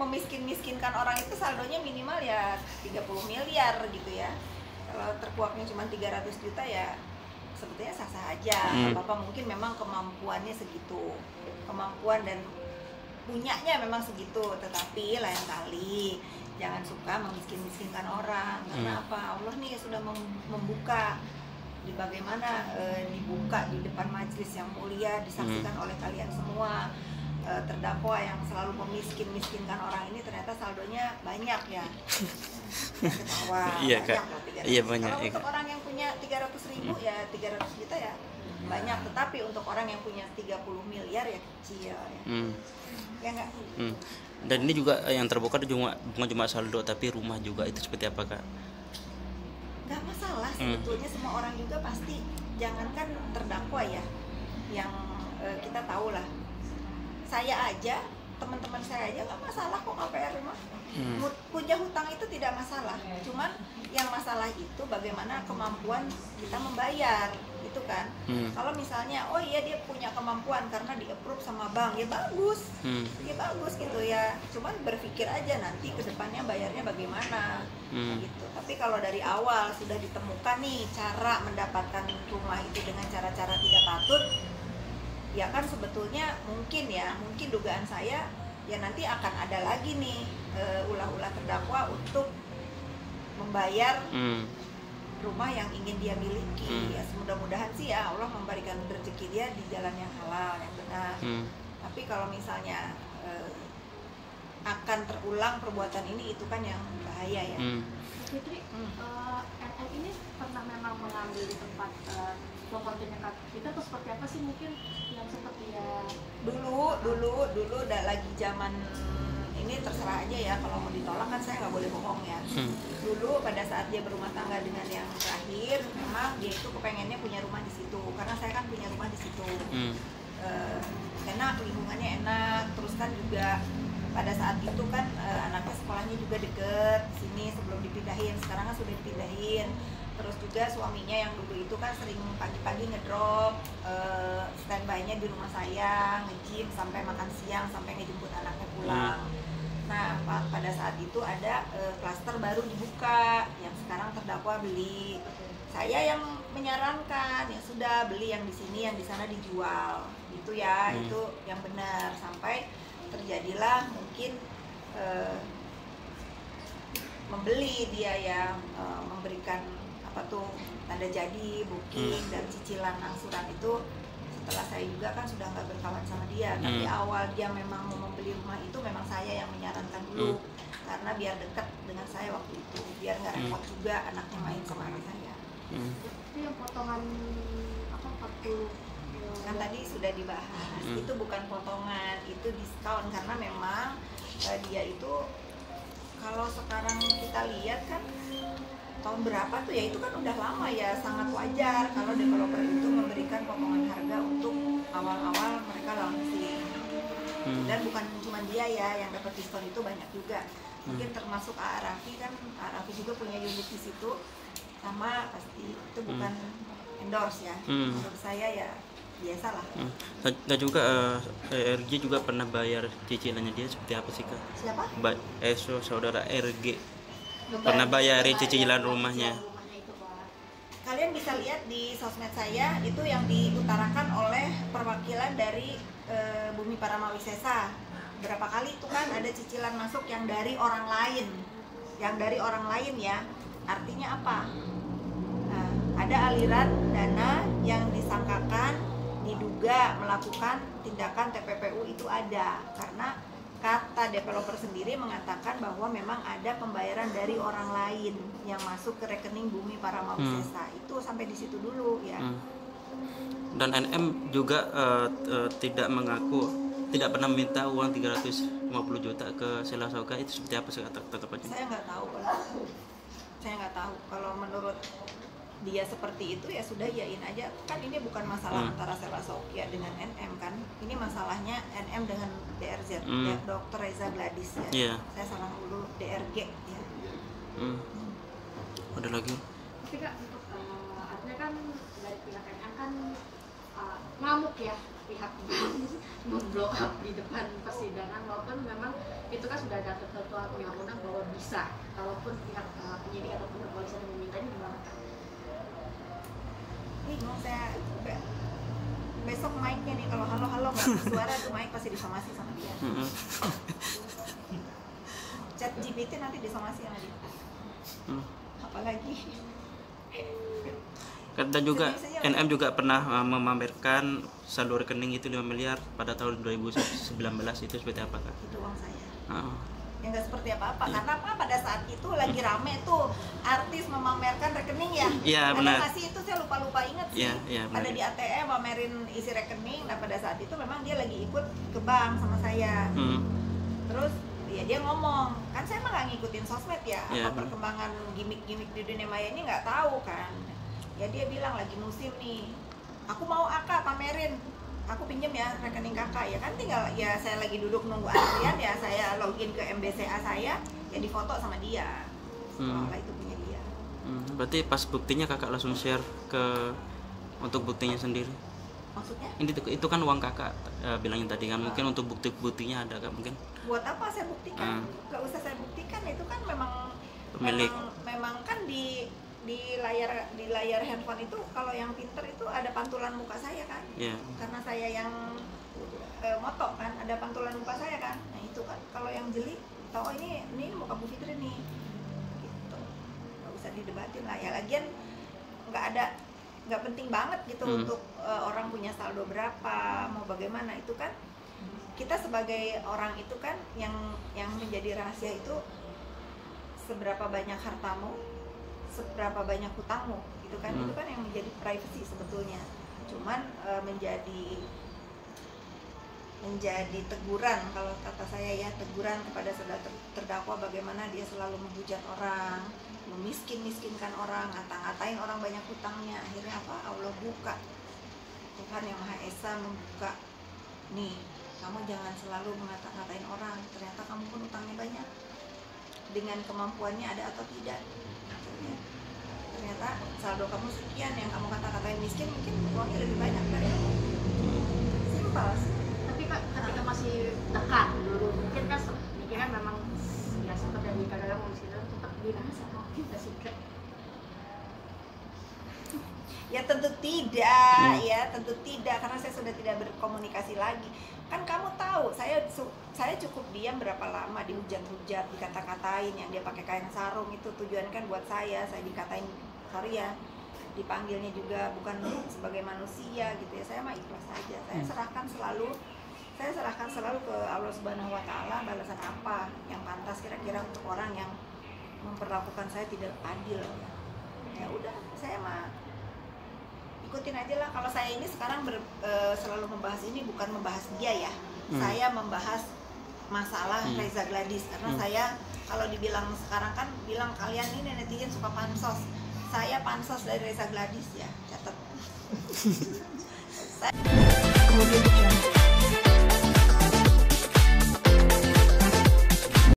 memiskin-miskinkan orang itu saldonya minimal ya 30 miliar gitu ya. Kalau terkuaknya cuma 300 juta ya sebetulnya sah-sah aja. Apa-apa, mungkin memang kemampuannya segitu. Kemampuan dan punyanya memang segitu, tetapi lain kali jangan suka memiskin-miskinkan orang. Karena apa? Allah nih sudah membuka di bagaimana dibuka di depan majelis yang mulia, disaksikan oleh kalian semua. Terdakwa yang selalu memiskin-miskinkan orang ini ternyata saldonya banyak ya. Ketawa. Iya banyak Kak. lah, 300. Iya banyak. Kalau untuk orang yang punya 300.000 ya 300 juta ya banyak, tetapi untuk orang yang punya 30 miliar ya kecil ya. Ya enggak? Dan ini juga yang terbongkar bukan cuma saldo tapi rumah juga, itu seperti apa Kak? Nggak masalah sebetulnya, semua orang juga pasti, jangankan terdakwa ya, yang kita tahu lah, saya aja, teman-teman saya aja nggak masalah kok KPR rumah. Punya hutang itu tidak masalah, cuman yang masalah itu bagaimana kemampuan kita membayar itu kan. Kalau misalnya oh iya dia punya kemampuan karena di approve sama bank, ya bagus, ya bagus gitu ya, cuman berpikir aja nanti ke depannya bayarnya bagaimana gitu. Tapi kalau dari awal sudah ditemukan nih cara mendapatkan rumah itu dengan cara-cara tidak patut, ya kan sebetulnya mungkin dugaan saya ya nanti akan ada lagi nih ulah-ulah terdakwa untuk membayar rumah yang ingin dia miliki. Ya mudah-mudahan sih ya Allah memberikan rezeki dia di jalan yang halal, yang benar. Tapi kalau misalnya akan terulang perbuatan ini, itu kan yang bahaya ya. Fitri, NM ini pernah memang mengambil di tempat propertinya Kak kita atau seperti apa sih, mungkin yang seperti ya dulu lagi zaman ini, terserah aja ya kalau mau ditolak kan saya nggak boleh bohong ya. Dulu pada saat dia berumah tangga dengan yang terakhir, memang dia itu kepengennya punya rumah di situ karena saya kan punya rumah di situ. Enak, lingkungannya enak, terus kan juga pada saat itu kan anaknya sekolahnya juga deket sini sebelum dipindahin, sekarang kan sudah dipindahin. Terus juga suaminya yang dulu itu kan sering pagi-pagi ngedrop standby-nya di rumah saya, nge-gym sampai makan siang, sampai ngejemput anaknya pulang. Nah pada saat itu ada klaster baru dibuka yang sekarang terdakwa beli. Saya yang menyarankan ya sudah beli yang di sini, yang di sana dijual gitu ya. Itu yang benar, sampai terjadilah mungkin membeli dia ya, memberikan apa tuh tanda jadi, booking dan cicilan angsuran itu setelah saya juga kan sudah nggak berkawan sama dia. Tapi awal dia memang mau membeli rumah itu memang saya yang menyarankan dulu karena biar dekat dengan saya waktu itu, biar nggak repot juga anaknya main sama anak saya. itu yang potongan apa 40 Kan tadi sudah dibahas, itu bukan potongan, itu diskon karena memang dia itu kalau sekarang kita lihat kan tahun berapa tuh ya, itu kan udah lama ya, sangat wajar kalau developer itu memberikan potongan harga untuk awal-awal mereka launching. Dan bukan cuma dia ya yang dapat diskon, itu banyak juga. Mungkin termasuk Arafi kan, Arafi juga punya unit di situ, sama pasti itu bukan endorse ya. Menurut saya ya biasalah. Dan juga RG juga pernah bayar cicilannya dia, seperti apa sih Kak? Siapa? Saudara RG pernah bayarin cicilan rumahnya. Kalian bisa lihat di sosmed saya itu yang diutarakan oleh perwakilan dari Bumi Paramawisesa. Berapa kali itu kan ada cicilan masuk yang dari orang lain, ya. Artinya apa? Nah, ada aliran dana yang disangkakan diduga melakukan tindakan TPPU itu ada, karena kata developer sendiri mengatakan bahwa memang ada pembayaran dari orang lain yang masuk ke rekening Bumi Paramawisesa. Itu sampai di situ dulu ya. Dan NM juga tidak pernah minta uang 350 juta ke Sheila Sauka, itu seperti apa sih tanggapannya? Saya nggak tahu kalau menurut dia seperti itu ya sudah yain aja kan. Ini bukan masalah antara Sheila Saukia dengan NM kan, ini masalahnya NM dengan DRZ, Dr. Reza Gladys ya. Saya salah dulu, DRG ya. Ada lagi? Tapi Kak, untuk artinya kan dari pihak NM kan ngamuk ya pihak memblow up di depan persidangan, walaupun memang itu kan sudah ada ketentuan undang-undang bahwa bisa, kalaupun pihak penyidik ataupun kepolisian yang meminta, ini gimana kan? Bingung saya. Besok mic-nya nih, kalau halo-halo nggak bersuara tuh mic pasti disomasi sama dia. Chat GPT nanti disomasi sama dia. Apalagi Dan juga NM juga pernah memamerkan saldo rekening itu 5 miliar pada tahun 2019, itu seperti apa Kak? itu uang saya. Ya nggak seperti apa-apa, karena apa, pada saat itu lagi rame tuh artis memamerkan rekening ya. Iya benar. Ada nggak sih itu, saya lupa inget sih. Iya, ada di ATM pamerin isi rekening. Nah pada saat itu memang dia lagi ikut ke bank sama saya. Terus ya dia ngomong, kan saya mah nggak ngikutin sosmed ya, apa perkembangan gimmick-gimmick di dunia maya ini nggak tahu kan. Ya dia bilang lagi musim nih, aku mau akak pamerin, aku pinjam ya rekening kakak. Ya kan tinggal, ya saya lagi duduk nunggu antrian, ya saya login ke MBCA saya, ya difoto sama dia. Seolah itu punya dia. Berarti pas buktinya kakak langsung share ke untuk buktinya sendiri? Maksudnya? Itu kan uang kakak bilangin tadi kan, mungkin untuk buktinya ada kan mungkin? Buat apa saya buktikan? Gak usah saya buktikan, itu kan memang pemilik. Memang kan di layar handphone itu, kalau yang pinter itu ada pantulan muka saya kan. Karena saya yang moto kan, ada pantulan muka saya kan. Nah itu kan, kalau yang jeli tahu ini muka Bu Fitri nih gitu, nggak usah didebatin lah ya. Lagian nggak penting banget gitu untuk orang punya saldo berapa, mau bagaimana. Itu kan kita sebagai orang itu kan yang menjadi rahasia itu seberapa banyak hartamu, seberapa banyak hutangmu, gitu kan. Itu kan yang menjadi privacy sebetulnya. Cuman menjadi teguran, kalau kata saya ya, teguran kepada saudara terdakwa, bagaimana dia selalu menghujat orang, memiskinkan orang, ngata-ngatain orang banyak hutangnya. Akhirnya apa? Allah buka, Tuhan yang Maha Esa membuka, nih kamu jangan selalu mengata-ngatain orang, ternyata kamu pun hutangnya banyak, dengan kemampuannya ada atau tidak. Ternyata saldo kamu sekian, yang kamu kata-katain miskin mungkin uangnya lebih banyak dari kamu. Simpel sih. Tapi Kak, ketika masih dekat dulu, mungkin kan mikirnya memang ya sempat dari kadang-kadang miskin itu tetap dirasa kita sih Kak. Ya tentu tidak, ya tentu tidak, karena saya sudah tidak berkomunikasi lagi. Kan kamu tahu, saya cukup diam berapa lama, dihujat-hujat, dikata-katain, yang dia pakai kain sarung itu tujuan kan buat saya dikatain, sorry ya, dipanggilnya juga bukan sebagai manusia gitu ya. Saya mah ikhlas saja, saya serahkan selalu ke Allah Subhanahu Wa Taala, balasan apa yang pantas kira-kira untuk orang yang memperlakukan saya tidak adil. Ya udah, saya mah ikutin aja lah. Kalau saya ini sekarang selalu membahas ini bukan membahas dia ya, saya membahas masalah Reza Gladys, karena saya kalau dibilang sekarang kan bilang kalian ini netizen suka pansos, saya pansos dari Reza Gladys ya, catat.